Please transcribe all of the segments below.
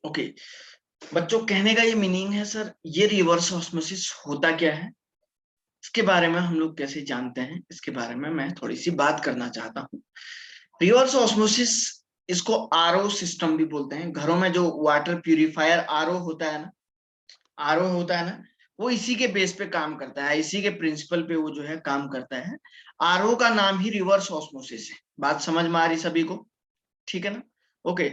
Okay बच्चों, कहने का ये मीनिंग है सर, ये रिवर्स ऑस्मोसिस होता क्या है, इसके बारे में हम लोग कैसे जानते हैं, इसके बारे में मैं थोड़ी सी बात करना चाहता हूँ। रिवर्स ऑस्मोसिस, इसको आरओ सिस्टम भी बोलते हैं। घरों में जो वाटर प्यूरिफायर आरओ होता है ना, आरओ होता है ना, वो इसी के बेस पे काम करता है, इसी के प्रिंसिपल पे वो जो है काम करता है। आरओ का नाम ही रिवर्स ऑस्मोसिस है। बात समझ में आ रही सभी को? ठीक है ना? ओके।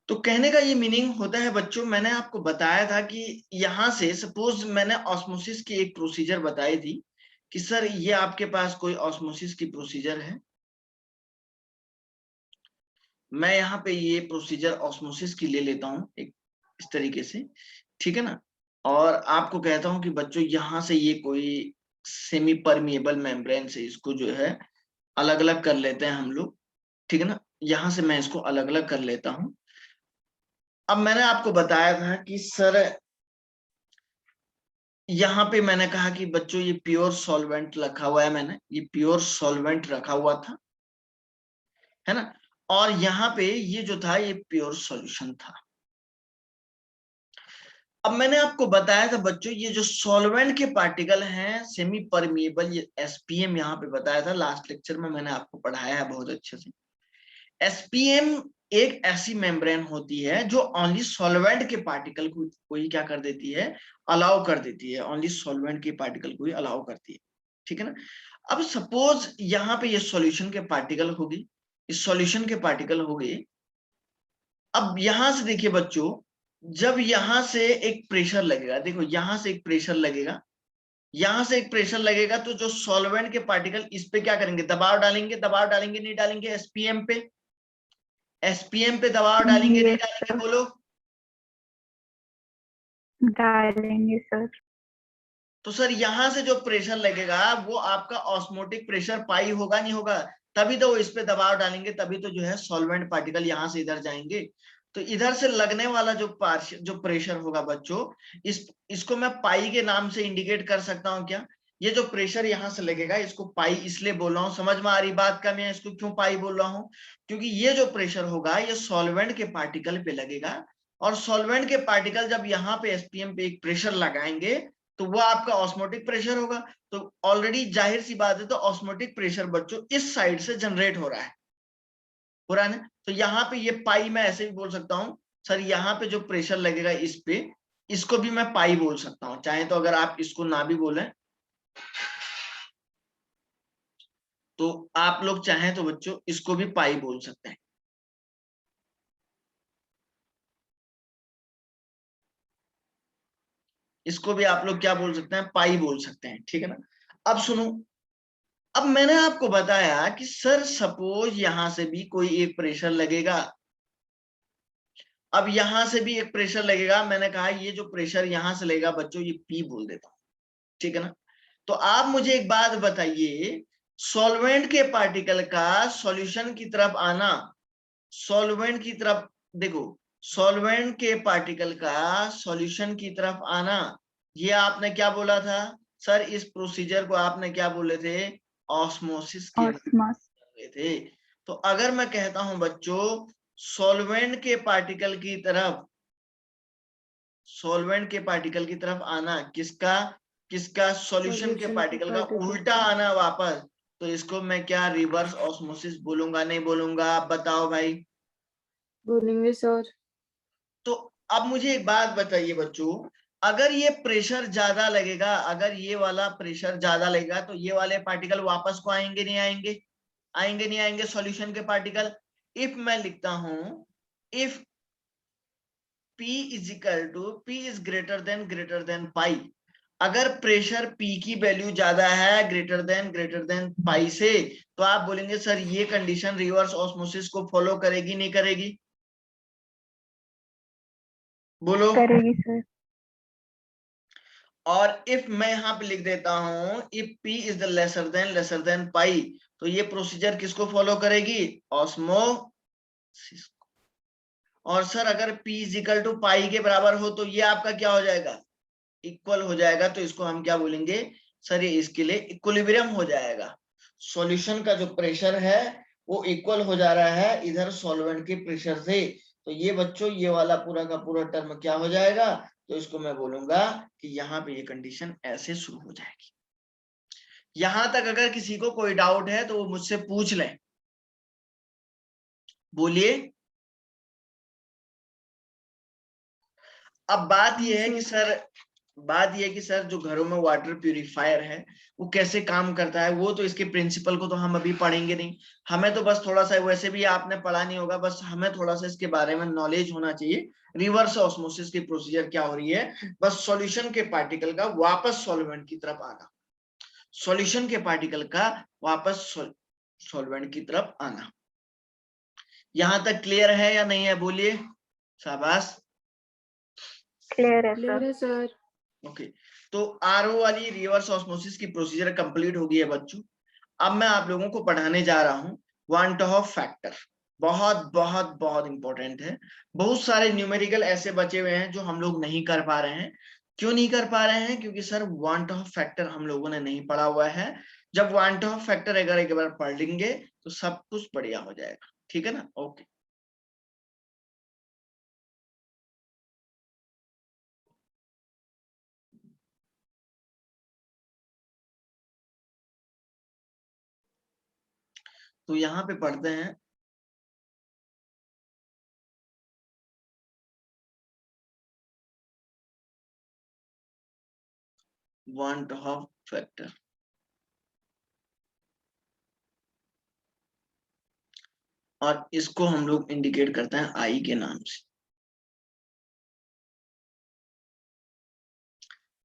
तो कहने का ये मीनिंग होता है बच्चों, मैंने आपको बताया था कि यहां से सपोज मैंने ऑस्मोसिस की एक प्रोसीजर बताई थी कि सर ये आपके पास कोई ऑस्मोसिस की प्रोसीजर है, मैं यहाँ पे ये प्रोसीजर ऑस्मोसिस की ले लेता हूँ एक इस तरीके से, ठीक है ना, और आपको कहता हूँ कि बच्चों यहां से ये कोई सेमी परमिएबल मेम्ब्रेन से इसको जो है अलग अलग कर लेते हैं हम लोग, ठीक है ना। यहां से मैं इसको अलग अलग कर लेता हूँ। अब मैंने आपको बताया था कि सर यहाँ पे मैंने कहा कि बच्चों ये प्योर सॉल्वेंट रखा हुआ है, मैंने ये प्योर सॉल्वेंट रखा हुआ था, है ना, और यहाँ पे ये जो था ये प्योर सॉल्यूशन था। अब मैंने आपको बताया था बच्चों ये जो सॉल्वेंट के पार्टिकल हैं सेमी परमिएबल, ये एसपीएम यहाँ पे बताया था लास्ट लेक्चर में, मैंने आपको पढ़ाया है बहुत अच्छे से। एसपीएम एक ऐसी मेम्ब्रेन होती है जो ओनली सॉल्वेंट के पार्टिकल को ही क्या कर देती है, अलाउ कर देती है, ओनली सॉल्वेंट के पार्टिकल को ही अलाउ करती है, ठीक है ना। अब सपोज यहाँ पे ये सॉल्यूशन के पार्टिकल होगी, इस सॉल्यूशन के पार्टिकल हो गए। अब यहां से देखिए बच्चों, जब यहां से एक प्रेशर लगेगा, देखो यहां से एक प्रेशर लगेगा, यहां से एक प्रेशर लगेगा, तो जो सॉल्वेंट के पार्टिकल इस पे क्या करेंगे, दबाव डालेंगे, दबाव डालेंगे नहीं डालेंगे एसपीएम पे, एसपीएम पे दबाव डालेंगे नहीं यस डालेंगे, सर, बोलो। डालेंगे सर। तो सर यहां से जो प्रेशर लगेगा वो आपका ऑस्मोटिक प्रेशर पाई होगा नहीं होगा, तभी तो वो इस पे दबाव डालेंगे, तभी तो जो है सॉल्वेंट पार्टिकल यहां से इधर जाएंगे। तो इधर से लगने वाला जो प्रेशर होगा बच्चों, इसको मैं पाई के नाम से इंडिकेट कर सकता हूं क्या। ये जो प्रेशर यहां से लगेगा इसको पाई इसलिए बोल रहा हूं, समझ में आ रही बात का, मैं इसको क्यों पाई बोल रहा हूं, क्योंकि ये जो प्रेशर होगा ये सॉल्वेंट के पार्टिकल पे लगेगा, और सॉल्वेंट के पार्टिकल जब यहाँ पे एसपीएम पे एक प्रेशर लगाएंगे तो वो आपका ऑस्मोटिक प्रेशर होगा। तो ऑलरेडी जाहिर सी बात है, तो ऑस्मोटिक प्रेशर बच्चों इस साइड से जनरेट हो रहा है ना। तो यहाँ पे ये पाई मैं ऐसे भी बोल सकता हूँ सर, यहाँ पे जो प्रेशर लगेगा इस पे, इसको भी मैं पाई बोल सकता हूँ, चाहे तो अगर आप इसको ना भी बोले तो आप लोग चाहें तो बच्चों इसको भी पाई बोल सकते हैं। इसको भी आप लोग क्या बोल सकते हैं, पाई बोल सकते हैं, ठीक है ना। अब सुनो, अब मैंने आपको बताया कि सर सपोज यहां से भी कोई एक प्रेशर लगेगा, अब यहां से भी एक प्रेशर लगेगा, मैंने कहा ये जो प्रेशर यहां से लगेगा बच्चों ये पी बोल देता हूं, ठीक है ना। तो आप मुझे एक बात बताइए, सॉल्वेंट के पार्टिकल का सॉल्यूशन की तरफ आना, सॉल्वेंट की तरफ, देखो सॉल्वेंट के पार्टिकल का सॉल्यूशन की तरफ आना, ये आपने क्या बोला था सर, इस प्रोसीजर को आपने क्या बोले थे, ऑस्मोसिस के ऑस्मोस। थे। तो अगर मैं कहता हूं बच्चों सॉल्वेंट के पार्टिकल की तरफ, सॉल्वेंट के पार्टिकल की तरफ आना, किसका, किसका, सॉल्यूशन के पार्टिकल का उल्टा आना वापस, तो इसको मैं क्या रिवर्स ऑस्मोसिस बोलूंगा नहीं बोलूंगा, आप बताओ भाई। बोलेंगे सर। तो अब मुझे एक बात बताइए बच्चों, अगर ये प्रेशर ज्यादा लगेगा, अगर ये वाला प्रेशर ज्यादा लगेगा तो ये वाले पार्टिकल वापस को आएंगे नहीं आएंगे, आएंगे नहीं आएंगे सॉल्यूशन के पार्टिकल। इफ मैं लिखता हूं, if P is equal to P is greater than pi, अगर प्रेशर P की वैल्यू ज्यादा है ग्रेटर देन पाई से, तो आप बोलेंगे सर ये कंडीशन रिवर्स ऑस्मोसिस को फॉलो करेगी नहीं करेगी, बोलो। करेगी सर। और इफ मैं यहां पे लिख देता हूं if P is the lesser than pi, तो ये प्रोसीजर किसको फॉलो करेगी, ऑस्मोसिस। और सर अगर P इज इक्वल टू पाई के बराबर हो तो ये आपका क्या हो जाएगा, इक्वल हो जाएगा, तो इसको हम क्या बोलेंगे सर, ये इसके लिए इक्विलिब्रियम हो जाएगा, सॉल्यूशन का जो प्रेशर है वो इक्वल हो जा रहा है इधर सॉल्वेंट के प्रेशर से, तो ये बच्चों ये वाला पूरा का पूरा टर्म क्या हो जाएगा, तो इसको मैं बोलूंगा कि यहाँ पे ये कंडीशन ऐसे शुरू हो जाएगी। यहां तक अगर किसी को कोई डाउट है तो वो मुझसे पूछ लें, बोलिए। अब बात ये है कि सर जो घरों में वाटर प्यूरिफायर है वो कैसे काम करता है, वो तो इसके प्रिंसिपल को तो हम अभी पढ़ेंगे नहीं, हमें तो बस थोड़ा सा, वैसे भी आपने पढ़ा नहीं होगा, बस हमें थोड़ा सा इसके बारे में नॉलेज होना चाहिए। रिवर्स ऑस्मोसिस की प्रोसीजर क्या हो रही है, बस सॉल्यूशन के पार्टिकल का वापस सॉल्वेंट की तरफ आना, सॉल्यूशन के पार्टिकल का वापस सॉल्वेंट की तरफ आना। यहां तक क्लियर है या नहीं है, बोलिए, शाबाश। क्लियर है क्लियर सर। है सर। ओके, तो आरओ वाली रिवर्स ऑस्मोसिस की प्रोसीजर कंप्लीट हो गई है बच्चों। अब मैं आप लोगों को पढ़ाने जा रहा हूं वन टू ऑफ फैक्टर। बहुत बहुत बहुत इंपॉर्टेंट है। बहुत सारे न्यूमेरिकल ऐसे बचे हुए हैं जो हम लोग नहीं कर पा रहे हैं। क्यों नहीं कर पा रहे हैं, क्योंकि sir one two of factor हम लोगों ने नहीं पढ़ा हुआ है। जब वन टू ऑफ फैक्टर अगर एक बार पढ़ लेंगे तो सब कुछ बढ़िया हो जाएगा, ठीक है ना। ओके, तो यहाँ पे पढ़ते हैं वन टू ऑफ फैक्टर, और इसको हम लोग इंडिकेट करते हैं आई के नाम से।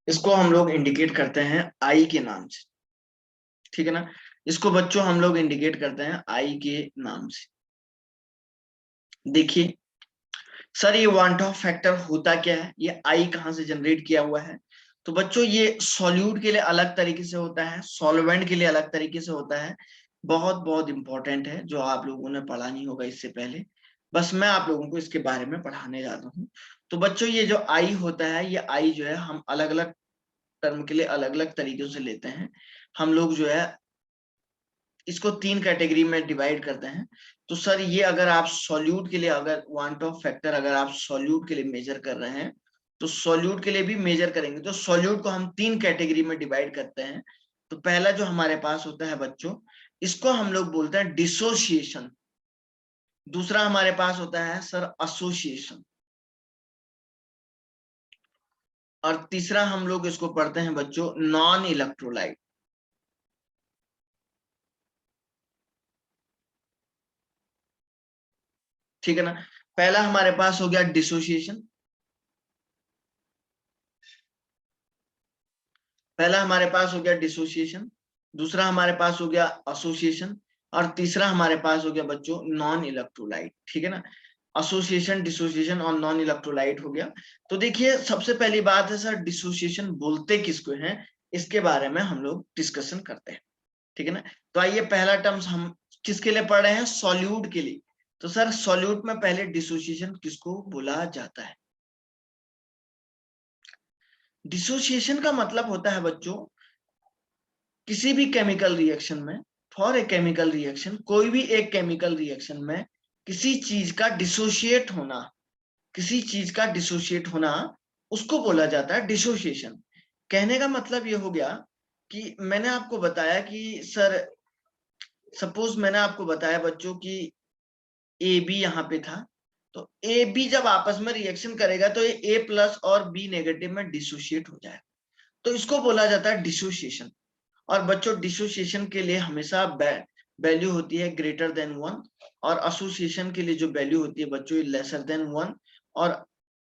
इसको हम लोग इंडिकेट करते हैं आई के नाम से, ठीक है ना। इसको बच्चों हम लोग इंडिकेट करते हैं आई के नाम से। देखिए सर, ये वन ऑफ फैक्टर होता क्या है, ये आई कहां से जनरेट किया हुआ है। तो बच्चों ये सॉल्यूट के लिए अलग तरीके से होता है, सॉल्वेंट के लिए अलग तरीके से होता है। बहुत बहुत इंपॉर्टेंट है, जो आप लोगों ने पढ़ा नहीं होगा इससे पहले, बस मैं आप लोगों को इसके बारे में पढ़ाने जाता हूँ। तो बच्चों ये जो आई होता है, ये आई जो है हम अलग अलग टर्म के लिए अलग अलग तरीकों से लेते हैं। हम लोग जो है इसको 3 कैटेगरी में डिवाइड करते हैं। तो सर ये अगर आप सॉल्यूट के लिए, अगर वांट ऑफ फैक्टर अगर आप सॉल्यूट के लिए मेजर कर रहे हैं, तो सॉल्यूट के लिए भी मेजर करेंगे तो सॉल्यूट को हम 3 कैटेगरी में डिवाइड करते हैं। तो पहला जो हमारे पास होता है बच्चों, इसको हम लोग बोलते हैं डिसोसिएशन। दूसरा हमारे पास होता है सर एसोसिएशन, और तीसरा हम लोग इसको पढ़ते हैं बच्चों नॉन इलेक्ट्रोलाइट। ठीक है ना। पहला हमारे पास हो गया डिसोसिएशन, पहला हमारे पास हो गया डिसोसिएशन, दूसरा हमारे पास हो गया एसोसिएशन, और तीसरा हमारे पास हो गया बच्चों नॉन इलेक्ट्रोलाइट। ठीक है ना, एसोसिएशन, डिसोसिएशन और नॉन इलेक्ट्रोलाइट हो गया। तो देखिए सबसे पहली बात है सर, डिसोसिएशन बोलते किसको हैं, इसके बारे में हम लोग डिस्कशन करते हैं। ठीक है ना। तो आइए पहला टर्म्स हम किसके लिए पढ़ रहे हैं, सॉल्यूट के लिए। तो सर सॉल्यूट में पहले डिसोसिएशन किसको बोला जाता है। डिसोसिएशन का मतलब होता है बच्चों, किसी भी केमिकल रिएक्शन में, फॉर ए केमिकल रिएक्शन, कोई भी एक केमिकल रिएक्शन में किसी चीज का डिसोशिएट होना, किसी चीज का डिसोशिएट होना, उसको बोला जाता है डिसोसिएशन। कहने का मतलब ये हो गया कि मैंने आपको बताया कि सर, सपोज मैंने आपको बताया बच्चों कि ए बी यहाँ पे था, तो ए बी जब आपस में रिएक्शन करेगा तो ये ए प्लस और बी नेगेटिव में डिसोशिएट हो जाएगा, तो इसको बोला जाता है डिसोसिएशन। और बच्चों डिसोसिएशन के लिए हमेशा वैल्यू होती है ग्रेटर देन 1, और एसोसिएशन के लिए जो वैल्यू होती है बच्चों लेसर देन 1, और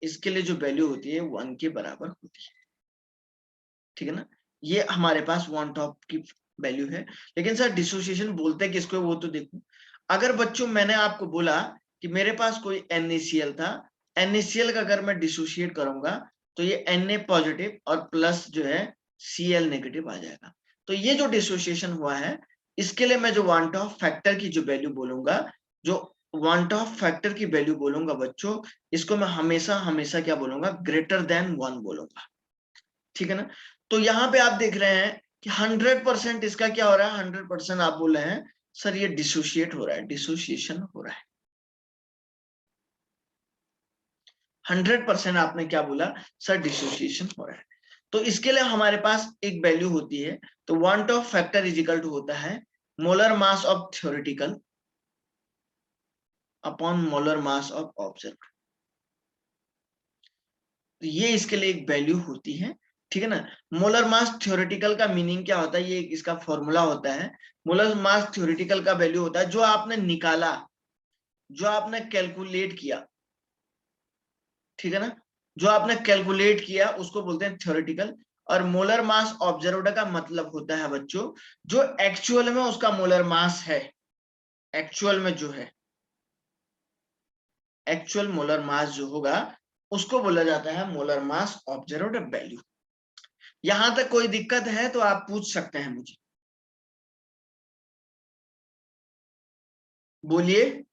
इसके लिए जो वैल्यू होती है 1 के बराबर होती है। ठीक है ना, ये हमारे पास वन टॉप की वैल्यू है। लेकिन सर डिसोसिएशन बोलते किसको है वो तो देखो। अगर बच्चों मैंने आपको बोला कि मेरे पास कोई NaCl था, NaCl का अगर मैं डिसोसिएट करूंगा तो ये Na पॉजिटिव और प्लस जो है Cl नेगेटिव आ जाएगा। तो ये जो डिसोसिएशन हुआ है, इसके लिए मैं जो वन टॉप फैक्टर की जो वैल्यू बोलूंगा, जो वन टॉप फैक्टर की वैल्यू बोलूंगा बच्चों, इसको मैं हमेशा हमेशा क्या बोलूंगा, ग्रेटर देन 1 बोलूंगा। ठीक है ना। तो यहाँ पे आप देख रहे हैं कि 100% इसका क्या हो रहा है, 100% आप बोल रहे हैं सर ये डिसोशिएट हो रहा है, डिसोसिएशन हो रहा है। 100% आपने क्या बोला सर, डिसोसिएशन हो रहा है। तो इसके लिए हमारे पास एक वैल्यू होती है, तो van't Hoff factor is equal to होता है molar mass of theoretical upon molar mass of observe. ये इसके लिए एक वैल्यू होती है, ठीक है ना। मोलर मास थ्योरेटिकल का मीनिंग क्या होता है, ये इसका फॉर्मूला होता है। मोलर मास थ्योरेटिकल का वैल्यू होता है जो आपने निकाला, जो आपने कैलकुलेट किया, ठीक है ना, जो आपने कैलकुलेट किया उसको बोलते हैं थ्योरेटिकल। और मोलर मास ऑब्जर्व्ड का मतलब होता है बच्चों जो एक्चुअल में उसका मोलर मास है, एक्चुअल में जो है, एक्चुअल मोलर मास जो होगा उसको बोला जाता है मोलर मास ऑब्जर्व्ड वैल्यू। यहां तक कोई दिक्कत है तो आप पूछ सकते हैं मुझे, बोलिए।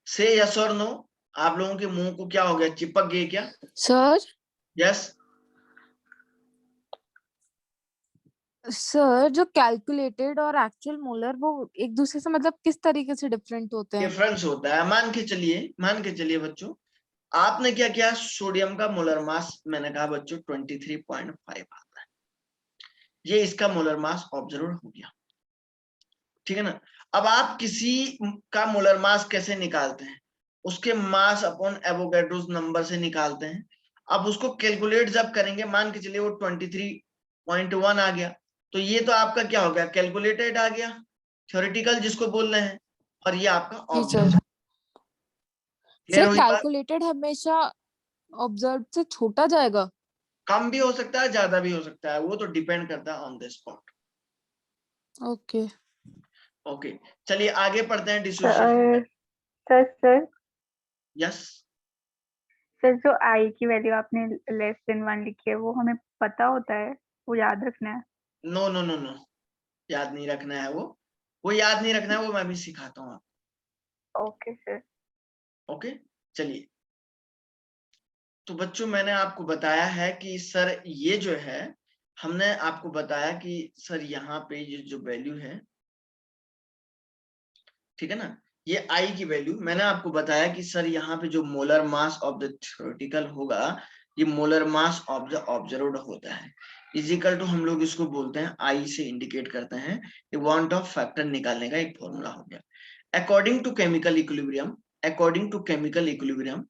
से यस और नो। आप लोगों के मुंह को क्या हो गया, चिपक गए क्या? Sir, yes. सर जो कैलकुलेटेड और एक्चुअल मोलर वो एक दूसरे से मतलब किस तरीके से डिफरेंट होते हैं? डिफरेंस होता है, मान के चलिए बच्चों, आपने क्या किया, सोडियम का मोलर मास मैंने कहा बच्चों 23.5 आता है, ये इसका मोलर मास ऑब्जर्व हो गया, ठीक है ना। अब आप किसी का मोलर मास कैसे निकालते हैं, उसके मास अपॉन एवोगैड्रोस नंबर से निकालते हैं। अब उसको कैलकुलेट जब करेंगे, मान के चलिए वो 23.1 आ गया, तो ये तो आपका क्या हो गया, कैलकुलेटेड आ गया, थ्योरेटिकल जिसको बोल रहे हैं, और ये आपका जी ऑब्जर्व। सर। क्लियर सर हुई बात? कैलकुलेटेड हमेशा ऑब्जर्व से छोटा जाएगा? कम भी हो सकता है, ज्यादा भी हो सकता है, वो तो डिपेंड करता है on the spot. Okay. Okay, चलिए आगे पढ़ते हैं dissociation. Sir sir yes. Sir जो आई की वैल्यू आपने लेस देन 1 लिखी है वो हमें पता होता है, वो याद रखना है? नो नो नो नो, याद नहीं रखना है वो याद नहीं रखना है, वो मैं भी सिखाता हूँ आपको। Okay sir. ओके, चलिए। तो बच्चों मैंने आपको बताया है कि सर ये जो है, हमने आपको बताया कि सर यहाँ पे ये जो वैल्यू है, ठीक है ना, ये आई की वैल्यू मैंने आपको बताया कि सर यहाँ पे जो molar mass of the theoretical होगा, ये molar mass of the observed होता है, इजिकल टू हम लोग इसको बोलते हैं आई से इंडिकेट करते हैं। ये वांट ऑफ फैक्टर निकालने का एक फॉर्मूला हो गया। According to chemical equilibrium, according to chemical equilibrium,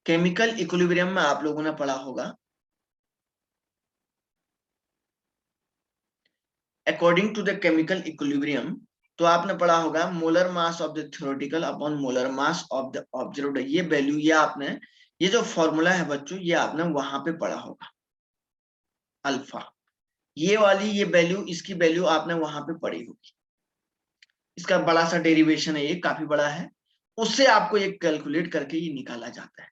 chemical equilibrium में आप लोगों ने पढ़ा होगा, according to the chemical equilibrium, तो आपने पढ़ा होगा molar mass of the theoretical upon molar mass of the observed, ये वैल्यू, ये आपने, ये जो फॉर्मूला है बच्चों, ये आपने वहां पे पढ़ा होगा, अल्फा, ये वाली ये वैल्यू, इसकी वैल्यू आपने वहां पे पढ़ी होगी। इसका बड़ा सा डेरिवेशन है, ये काफी बड़ा है, उससे आपको ये कैलकुलेट करके ये निकाला जाता है।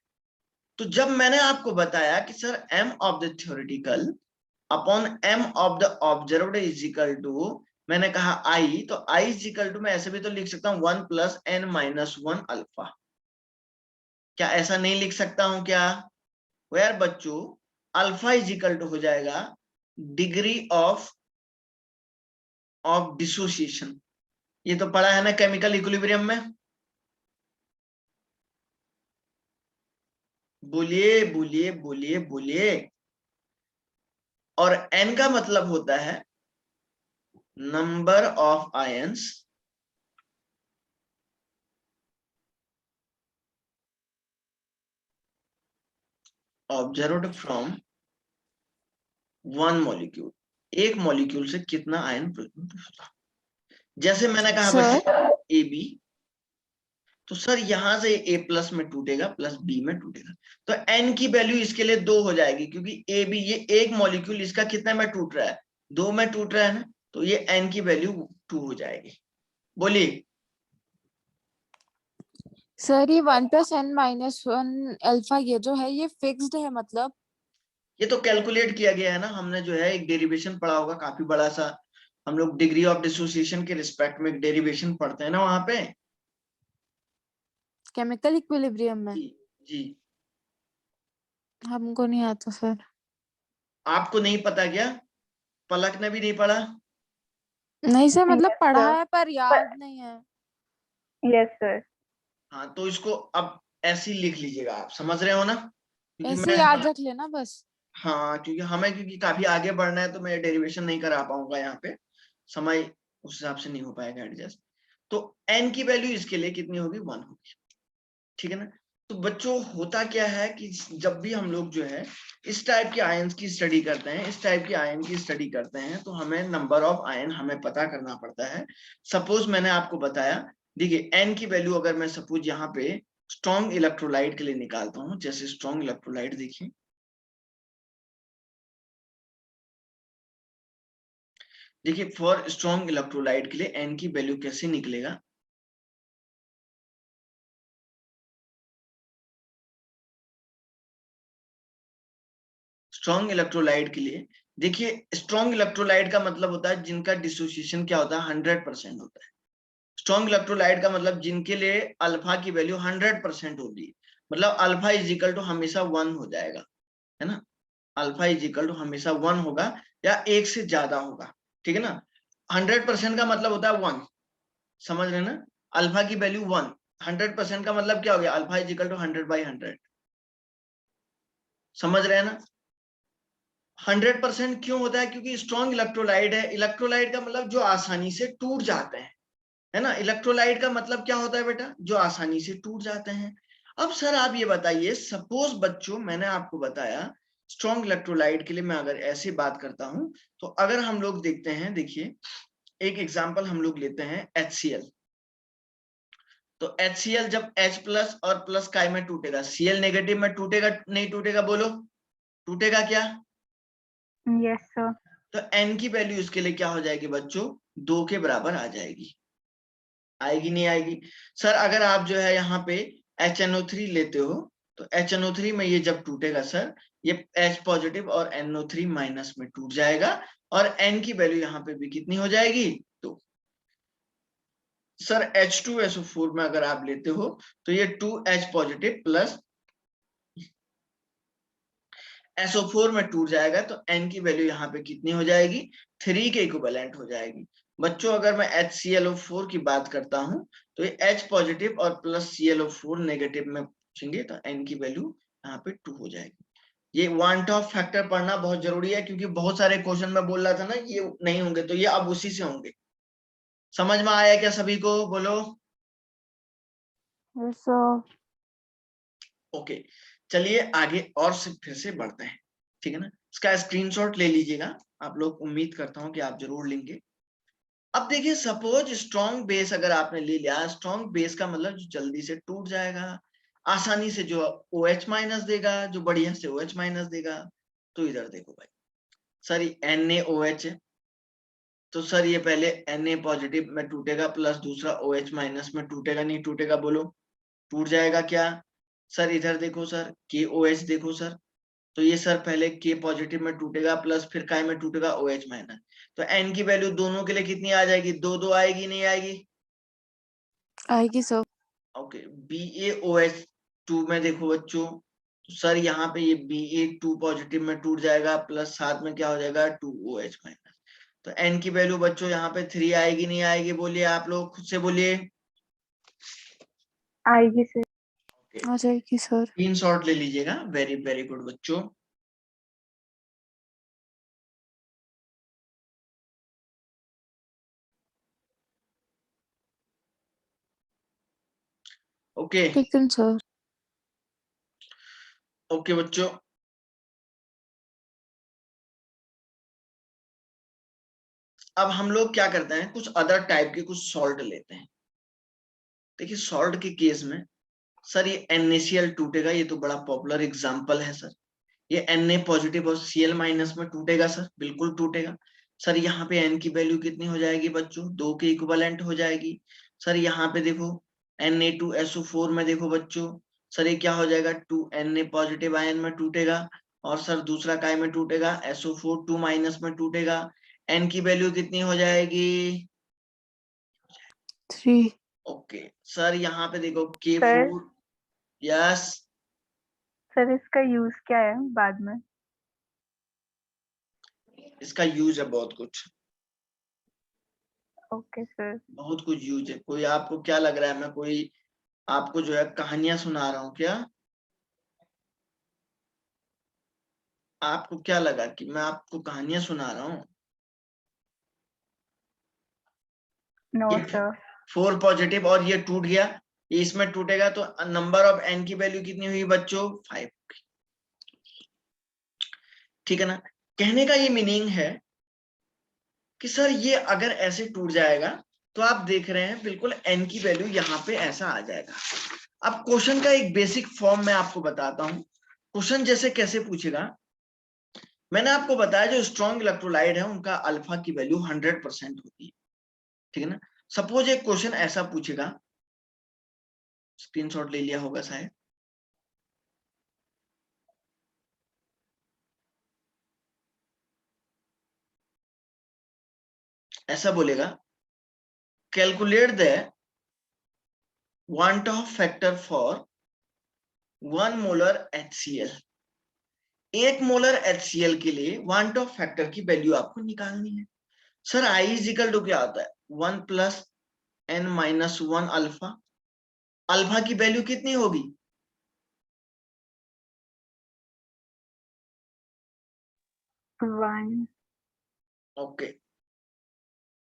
तो जब मैंने आपको बताया कि sir M of the theoretical upon M of the observed is equal to, मैंने कहा आई, तो आई इज इक्वल टू मैं ऐसे भी तो लिख सकता हूं 1 प्लस एन माइनस 1 अल्फा। क्या ऐसा नहीं लिख सकता हूं क्या? वो यार बच्चों, अल्फा इज इक्वल टू हो जाएगा डिग्री ऑफ डिसोसिएशन, ये तो पढ़ा है ना केमिकल इक्विलिब्रियम में, बोलिए बोलिए बोलिए बोलिए। और एन का मतलब होता है number of ions observed from one molecule, एक मॉलिक्यूल से कितना आयन प्रोड्यूस होता। जैसे मैंने कहा सर बच्चों ए बी, तो सर यहां से ए प्लस में टूटेगा, प्लस बी में टूटेगा, तो एन की वैल्यू इसके लिए 2 हो जाएगी, क्योंकि ए बी ये एक मॉलिक्यूल, इसका कितना में टूट रहा है, 2 में टूट रहा है ना, तो ये एन की वैल्यू 2 हो जाएगी। बोलिए। सर ये 1 प्लस एन माइनस 1 अल्फा ये जो है ये फिक्स्ड है मतलब? ये तो कैलकुलेट किया गया है ना, हमने जो है एक डेरिवेशन पढ़ा होगा काफी बड़ा सा, हम लोग डिग्री ऑफ डिसोसिएशन के रिस्पेक्ट में एक डेरिवेशन पढ़ते हैं ना वहां पे। केमिकल इक्विलिब्रियम में? जी जी। हमको नहीं आता सर। आपको नहीं पता क्या? पलक ने भी नहीं पढ़ा? नहीं सर मतलब यस पढ़ा सर। है पर पर याद नहीं है। Yes sir. हाँ, तो इसको अब ऐसे ही लिख लीजिएगा, आप समझ रहे हो ना, क्योंकि ऐसे मैं याद रख लेना बस। हाँ, क्योंकि काफी आगे बढ़ना है तो मैं डेरिवेशन नहीं करा पाऊंगा यहाँ पे, समय उस हिसाब से नहीं हो पाएगा एडजस्ट। तो n की वैल्यू इसके लिए कितनी होगी, 1 होगी, ठीक है ना। तो बच्चों होता क्या है कि जब भी हम लोग जो है इस टाइप के आयंस की स्टडी करते हैं, इस टाइप के आयन की स्टडी करते हैं, तो हमें नंबर ऑफ आयन हमें पता करना पड़ता है। सपोज मैंने आपको बताया, देखिए n की वैल्यू अगर मैं सपोज यहाँ पे स्ट्रॉन्ग इलेक्ट्रोलाइट के लिए निकालता हूँ, जैसे स्ट्रॉन्ग इलेक्ट्रोलाइट देखिए, देखिए फॉर स्ट्रॉन्ग इलेक्ट्रोलाइट के लिए n की वैल्यू कैसे निकलेगा, स्ट्रॉन्ग इलेक्ट्रोलाइट के लिए देखिए, स्ट्रॉन्ग इलेक्ट्रोलाइट का मतलब होता है जिनका डिसोसिएशन क्या होता है, 100% होता है। स्ट्रॉन्ग इलेक्ट्रोलाइट का मतलब जिनके लिए अल्फा की वैल्यू 100% होगी, मतलब अल्फा इज इक्वल टू हमेशा 1 हो जाएगा, है ना, अल्फा इज इक्वल टू हमेशा 1 होगा या 1 से ज्यादा होगा, ठीक है ना। 100% का मतलब होता है 1, समझ रहे ना, अल्फा की वैल्यू 1, 100% का मतलब क्या हो गया, अल्फा इज इक्वल टू 100/100, समझ रहे हैं ना। 100% क्यों होता है, क्योंकि स्ट्रॉन्ग इलेक्ट्रोलाइट है, इलेक्ट्रोलाइट का मतलब जो आसानी से टूट जाते हैं, है ना, इलेक्ट्रोलाइट का मतलब क्या होता है बेटा, जो आसानी से टूट जाते हैं। अब सर आप ये बताइए, सपोज बच्चों मैंने आपको बताया स्ट्रॉन्ग इलेक्ट्रोलाइट के लिए मैं अगर ऐसे बात करता हूं, तो अगर हम लोग देखते हैं, देखिए एक एग्जांपल हम लोग लेते हैं HCl। तो HCl जब H प्लस और प्लस काय में टूटेगा, Cl नेगेटिव में टूटेगा नहीं टूटेगा, बोलो टूटेगा क्या। Yes sir. तो n की वैल्यू इसके लिए क्या हो जाएगी बच्चों, 2 के बराबर आ जाएगी, आएगी नहीं आएगी। सर अगर आप जो है यहाँ पे HNO3 लेते हो, तो HNO3 में ये जब टूटेगा सर, ये H पॉजिटिव और NO3 माइनस में टूट जाएगा, और n की वैल्यू यहाँ पे भी कितनी हो जाएगी, तो सर H2SO4 में अगर आप लेते हो, तो ये 2H पॉजिटिव प्लस SO4 में टूट जाएगा, तो n की वैल्यू यहाँ पे कितनी हो जाएगी, 3 के इक्विवेलेंट हो जाएगी। बच्चों अगर मैं HClO4 की बात करता हूं, तो ये H पॉजिटिव और प्लस ClO4 नेगेटिव में पूछेंगे, तो n की वैल्यू यहाँ पे 2 हो जाएगी। ये वांट ऑफ फैक्टर पढ़ना बहुत जरूरी है, क्योंकि बहुत सारे क्वेश्चन में बोल रहा था ना ये नहीं होंगे, तो ये अब उसी से होंगे। समझ में आया क्या सभी को, बोलो। Yes sir. ओके, चलिए आगे और से फिर से बढ़ते हैं, ठीक है ना। इसका स्क्रीनशॉट ले लीजिएगा आप लोग, उम्मीद करता हूं कि आप जरूर लेंगे। अब देखिए सपोज स्ट्रॉन्ग बेस अगर आपने ले लिया, स्ट्रॉन्ग बेस का मतलब जो जल्दी से टूट जाएगा, आसानी से जो OH माइनस देगा, जो बढ़िया से OH माइनस देगा। तो इधर देखो भाई, सर ये NaOH है, तो सर ये पहले Na पॉजिटिव में टूटेगा प्लस दूसरा OH माइनस में टूटेगा नहीं टूटेगा, बोलो टूट जाएगा क्या। सर इधर देखो सर KOH देखो सर, तो ये सर पहले K पॉजिटिव में टूटेगा प्लस फिर काय में टूटेगा OH माइनस, तो N की वैल्यू दोनों के लिए कितनी आ जाएगी, 2 आएगी नहीं आएगी, आएगी सर। ओके। BaOH2 में देखो बच्चों, तो सर यहाँ पे ये Ba2 पॉजिटिव में टूट जाएगा प्लस साथ में क्या हो जाएगा 2OH माइनस, तो N की वैल्यू बच्चों यहाँ पे 3 आएगी नहीं आएगी, बोलिए आप लोग खुद से बोलिए। आएगी सर। आ जाएगी सर। स्क्रीनशॉट ले लीजिएगा, वेरी वेरी गुड बच्चों। Okay taken sir. ओके बच्चों, अब हम लोग क्या करते हैं, कुछ अदर टाइप के कुछ सॉल्ट लेते हैं। देखिए सॉल्ट के केस में सर ये NaCl टूटेगा, ये तो बड़ा पॉपुलर एग्जांपल है सर। ये Na पॉजिटिव और Cl माइनस में टूटेगा सर, बिल्कुल टूटेगा। सर यहाँ पे N की वैल्यू कितनी हो जाएगी बच्चों, 2 के इक्विवेलेंट हो जाएगी। सर यहाँ पे देखो Na2SO4 में देखो बच्चों, सर ये क्या हो जाएगा, 2Na पॉजिटिव आयन में टूटेगा, और सर दूसरा काय में टूटेगा, SO4 2 माइनस में टूटेगा। N की वैल्यू कितनी हो जाएगी, 3। ओके। सर यहाँ पे देखो सर K4, यस सर इसका यूज क्या है बाद में। इसका यूज है बहुत कुछ। Okay sir. बहुत कुछ यूज है। कोई आपको क्या लग रहा है मैं कोई आपको जो है कहानियां सुना रहा हूँ क्या? आपको क्या लगा कि मैं आपको कहानियां सुना रहा हूँ? नो ये सर। 4 पॉजिटिव और ये टूट गया, ये इसमें टूटेगा तो नंबर ऑफ एन की वैल्यू कितनी हुई बच्चों? 5। ठीक है ना? कहने का ये मीनिंग है कि सर ये अगर ऐसे टूट जाएगा तो आप देख रहे हैं बिल्कुल n की वैल्यू यहाँ पे ऐसा आ जाएगा। अब क्वेश्चन का एक बेसिक फॉर्म मैं आपको बताता हूं। क्वेश्चन जैसे कैसे पूछेगा, मैंने आपको बताया जो स्ट्रॉन्ग इलेक्ट्रोलाइट है उनका अल्फा की वैल्यू 100% होती है। ठीक है ना? सपोज एक क्वेश्चन ऐसा पूछेगा, स्क्रीनशॉट ले लिया होगा शायद। ऐसा बोलेगा, calculate the want Hoff factor for 1 molar HCl। 1 molar HCl के लिए want ऑफ फैक्टर की वैल्यू आपको निकालनी है। Sir I is equal to क्या होता है? 1 plus n minus 1 alpha. Alpha की वैल्यू कितनी होगी? 1। ओके।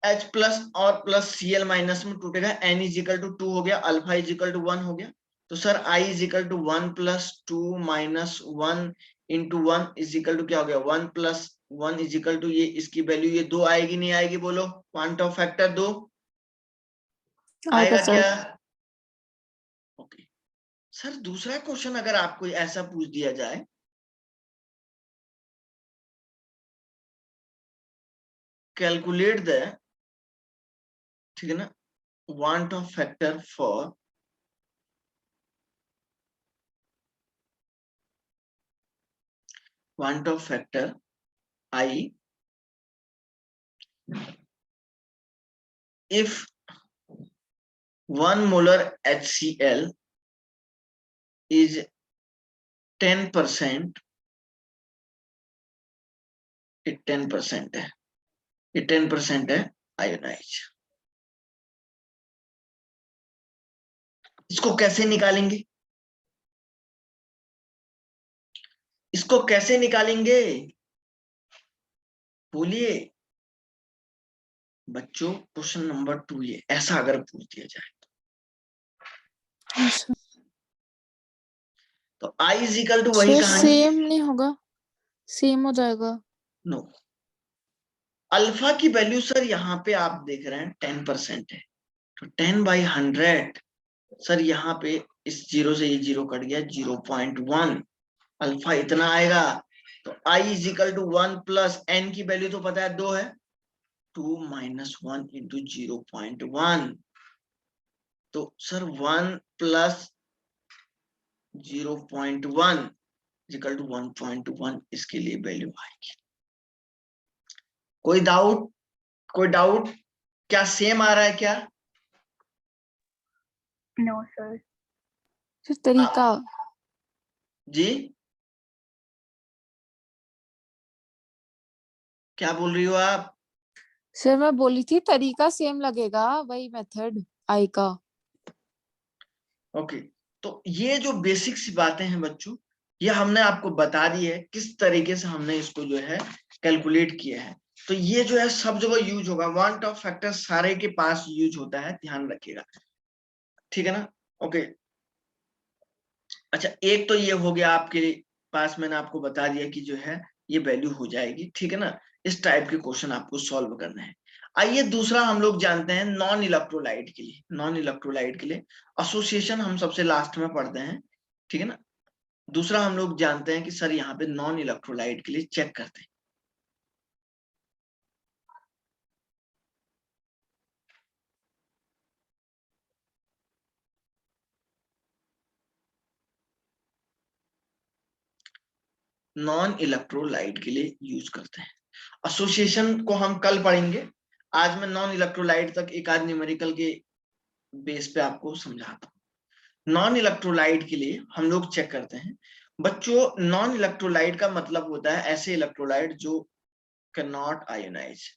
H प्लस और प्लस Cl माइनस में टूटेगा, n इज इक्वल टू 2 हो गया, अल्फा इज इक्वल टू 1 हो गया। तो sir I is equal to 1 plus 2 minus 1 into 1 is equal to क्या हो गया? 1 प्लस 1 इज इक्वल टू ये इसकी वैल्यू ये 2 आएगी नहीं आएगी? बोलो, क्वांट ऑफ फैक्टर 2 आएगा आएगा सर। क्या? ओके। सर दूसरा क्वेश्चन अगर आपको ऐसा पूछ दिया जाए, कैलकुलेट द, ठीक है ना, want Hoff factor for want Hoff factor I if 1 molar HCl is 10%, ये 10% है, ये 10% है आयोनाइज। इसको कैसे निकालेंगे? इसको कैसे निकालेंगे बोलिए बच्चों? क्वेश्चन नंबर 2 ये ऐसा अगर पूछ दिया जाए हाँ सर। तो I इज इक्वल टू वही सर कहानी। सेम नहीं होगा, सेम हो जाएगा। नो, अल्फा की वैल्यू सर यहाँ पे आप देख रहे हैं 10% है, तो 10/100 सर यहाँ पे इस जीरो से ये जीरो कट गया, 0.1 अल्फा इतना आएगा। तो I is equal to 1 plus n की वैल्यू तो पता है 2 है, 2 माइनस 1 इंटू 0.1। तो सर 1 प्लस 0.1 इक्वल टू 1.1 इसके लिए वैल्यू आएगी। कोई डाउट? कोई डाउट? क्या सेम आ रहा है क्या? No sir. सर तरीका, जी क्या बोल रही हो आप? सर मैं बोली थी तरीका सेम लगेगा, वही मेथड आई का। ओके। तो ये जो बेसिक सी बातें हैं बच्चों, ये हमने आपको बता दी है किस तरीके से हमने इसको जो है कैलकुलेट किया है। तो ये जो है सब जगह यूज होगा, वांट ऑफ फैक्टर सारे के पास यूज होता है, ध्यान रखिएगा। ठीक है ना? ओके। अच्छा, एक तो ये हो गया आपके पास, मैंने आपको बता दिया कि जो है ये वैल्यू हो जाएगी। ठीक है ना? इस टाइप के क्वेश्चन आपको सॉल्व करना है। आइए दूसरा हम लोग जानते हैं नॉन इलेक्ट्रोलाइट के लिए। नॉन इलेक्ट्रोलाइट के लिए एसोसिएशन हम सबसे लास्ट में पढ़ते हैं। ठीक है ना? दूसरा हम लोग जानते हैं कि सर यहाँ पे नॉन इलेक्ट्रोलाइट के लिए चेक करते हैं। नॉन इलेक्ट्रोलाइट के लिए यूज करते हैं। एसोसिएशन को हम कल पढ़ेंगे, आज मैं नॉन इलेक्ट्रोलाइट तक एक आध न्यूमेरिकल के बेस पे आपको समझाता हूँ। नॉन इलेक्ट्रोलाइट के लिए हम लोग चेक करते हैं बच्चों। नॉन इलेक्ट्रोलाइट का मतलब होता है ऐसे इलेक्ट्रोलाइट जो कैन नॉट आयोनाइज।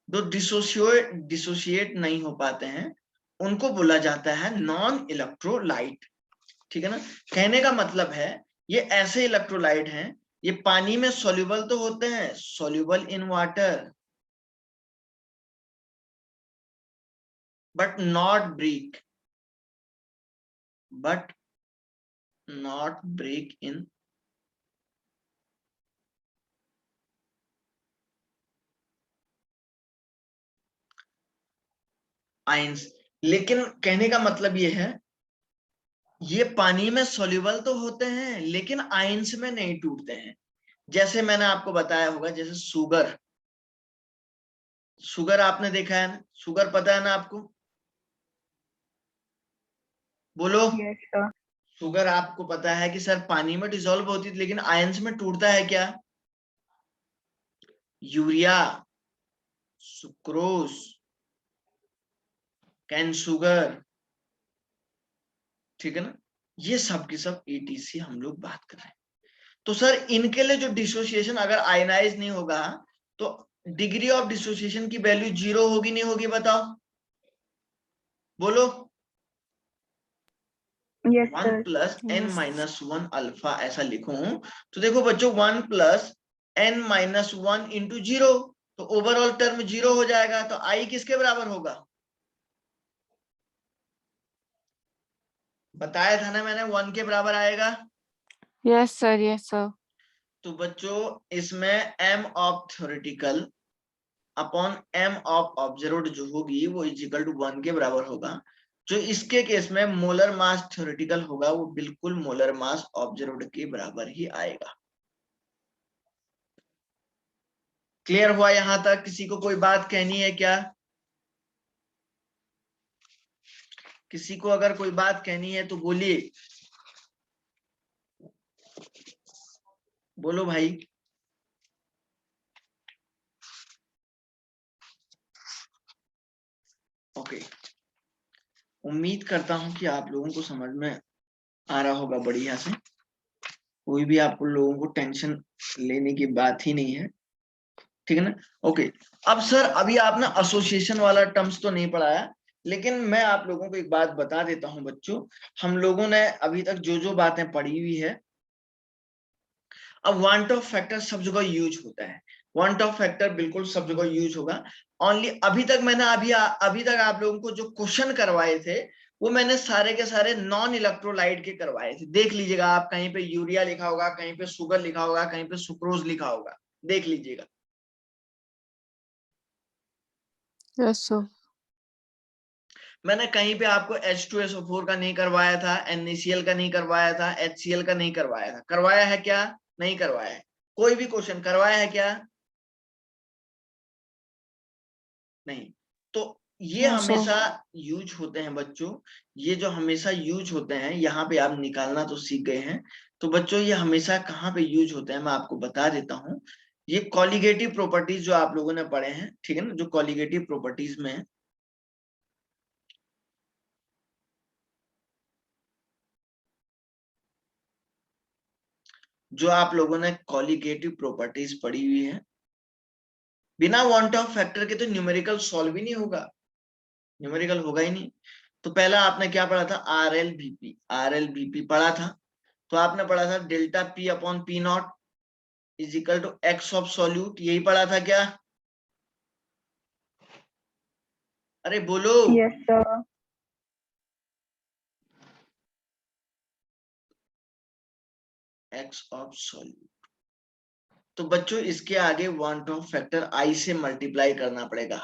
जो डिसोशिएट नहीं हो पाते हैं उनको बोला जाता है नॉन इलेक्ट्रोलाइट। ठीक है ना। कहने का मतलब है ये ऐसे इलेक्ट्रोलाइट हैं, ये पानी में सॉल्युबल तो होते हैं, soluble in water, but not break in ions. लेकिन कहने का मतलब ये है ये पानी में सॉल्युबल तो होते हैं लेकिन आयंस में नहीं टूटते हैं। जैसे मैंने आपको बताया होगा, जैसे शुगर आपने देखा है ना, शुगर पता है ना आपको, बोलो। Yes sir. शुगर आपको पता है कि सर पानी में डिसॉल्व होती है लेकिन आयंस में टूटता है क्या? यूरिया, सुक्रोज, कैन शुगर, ठीक है ना। ये सब की सब ETC हम लोग बात कर रहे हैं। तो सर इनके लिए जो डिसोसिएशन अगर आयनाइज नहीं होगा तो डिग्री ऑफ डिसोसिएशन की वैल्यू 0 होगी नहीं होगी, बताओ, बोलो। Yes 1 sir. Plus n Yes. Minus 1 alpha ऐसा लिखूं तो देखो बच्चों 1 प्लस n माइनस 1 इंटू 0, तो ओवरऑल टर्म 0 हो जाएगा। तो I किसके बराबर होगा? बताया था ना मैंने, 1 के बराबर आएगा। Yes, sir. Yes, sir. तो बच्चों इसमें m of theoretical upon m of observed जो होगी वो इक्वल टू 1 के बराबर होगा। जो इसके केस में मोलर मास थ्योरेटिकल होगा वो बिल्कुल मोलर मास ऑब्जर्व्ड के बराबर ही आएगा। क्लियर हुआ यहां तक? किसी को कोई बात कहनी है क्या? किसी को अगर कोई बात कहनी है तो बोलिए, बोलो भाई। ओके, उम्मीद करता हूं कि आप लोगों को समझ में आ रहा होगा बढ़िया से। कोई भी आप लोगों को टेंशन लेने की बात ही नहीं है, ठीक है ना। ओके, अब सर अभी आपने एसोसिएशन वाला टर्म्स तो नहीं पढ़ाया, लेकिन मैं आप लोगों को एक बात बता देता हूं बच्चों। हम लोगों ने अभी तक जो जो बातें पढ़ी हुई है, अब वांट ऑफ फैक्टर सब जगह यूज होता है। वांट ऑफ फैक्टर बिल्कुल सब जगह यूज होगा। ओनली अभी तक मैंने अभी तक आप लोगों को जो क्वेश्चन करवाए थे वो मैंने सारे के सारे नॉन इलेक्ट्रोलाइट के करवाए थे। देख लीजिएगा आप, कहीं पे यूरिया लिखा होगा, कहीं पे शुगर लिखा होगा, कहीं पे सुक्रोज लिखा होगा, देख लीजिएगा। Yes, sir. मैंने कहीं पे आपको H2SO4 का नहीं करवाया था, NaCl का नहीं करवाया था, HCl का नहीं करवाया था। करवाया है क्या? नहीं करवाया है। कोई भी क्वेश्चन करवाया है क्या? नहीं। तो ये No, sir. हमेशा यूज होते हैं बच्चों, ये जो हमेशा यूज होते हैं, यहाँ पे आप निकालना तो सीख गए हैं। तो बच्चों ये हमेशा कहाँ पे यूज होते हैं मैं आपको बता देता हूँ। ये कॉलिगेटिव प्रॉपर्टीज जो आप लोगों ने पढ़े हैं, ठीक है ना, जो कॉलिगेटिव प्रॉपर्टीज में है, जो आप लोगों ने कॉलिगेटिव प्रॉपर्टीज पढ़ी हुई है, बिना वांट ऑफ फैक्टर के तो न्यूमेरिकल सॉल्व ही नहीं होगा, न्यूमेरिकल होगा ही नहीं। तो पहला आपने क्या पढ़ा था? RLVP पढ़ा था। तो आपने पढ़ा था delta P upon P naught is equal to X of solute, यही पढ़ा था क्या? अरे बोलो। Yes sir. X of solute. तो बच्चों इसके आगे वांट ऑफ फैक्टर I से मल्टीप्लाई करना पड़ेगा।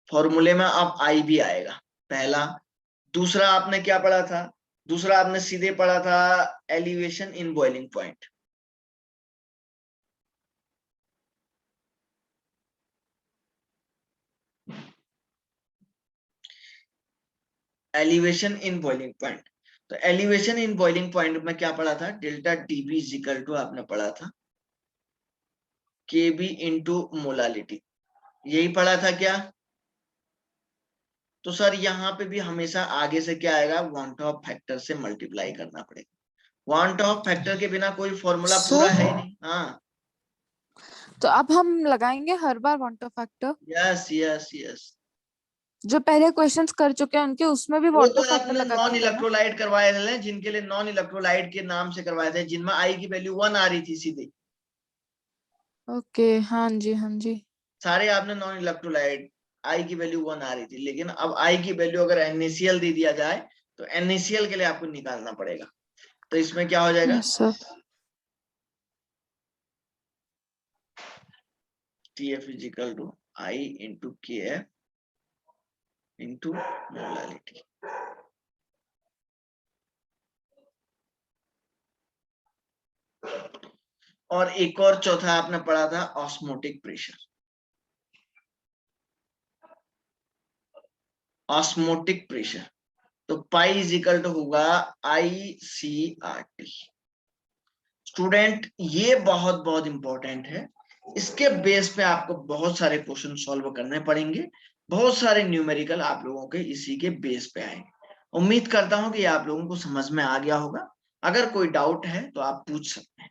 फॉर्मूले में अब I भी आएगा, पहला। दूसरा आपने क्या पढ़ा था? दूसरा आपने सीधे पढ़ा था elevation in boiling point. Elevation in boiling point. तो एलिवेशन इन बॉइलिंग पॉइंट में क्या पढ़ा था? Delta TB is equal to आपने पढ़ा था KB इंटू मोलालिटी, यही पढ़ा था क्या? तो सर यहाँ पे भी हमेशा आगे से क्या आएगा? वांट ऑफ फैक्टर से मल्टीप्लाई करना पड़ेगा। वांट ऑफ फैक्टर के बिना कोई फॉर्मूला पूरा Sir, है ही नहीं। हाँ तो अब हम लगाएंगे हर बार water factor, yes yes yes, जो पहले क्वेश्चंस कर चुके हैं उनके उसमें भी वो वाटर तो फैक्टर आपने लगा नॉन के करना। इलेक्ट्रोलाइट करवाए थे, जिनके लिए नॉन इलेक्ट्रोलाइट के नाम से करवाए थे, जिनमें आई की वैल्यू 1 आ रही थी सीधे, ओके, हाँ जी हाँ जी। सारे आपने नॉन इलेक्ट्रोलाइट, आई की वैल्यू 1 आ रही थी। लेकिन अब आई की वैल्यू अगर NaCl दे दिया जाए तो NaCl के लिए आपको निकालना पड़ेगा। तो इसमें क्या हो जाएगा, yes sir. TF is equal to I into KF into molality. और एक और चौथा आपने पढ़ा था ऑस्मोटिक प्रेशर। ऑस्मोटिक प्रेशर तो पाई इज इक्वल टू होगा ICRT। स्टूडेंट ये बहुत बहुत इंपॉर्टेंट है, इसके बेस पे आपको बहुत सारे क्वेश्चन सॉल्व करने पड़ेंगे, बहुत सारे न्यूमेरिकल आप लोगों के इसी के बेस पे आएंगे। उम्मीद करता हूं कि आप लोगों को समझ में आ गया होगा। अगर कोई डाउट है तो आप पूछ सकते हैं।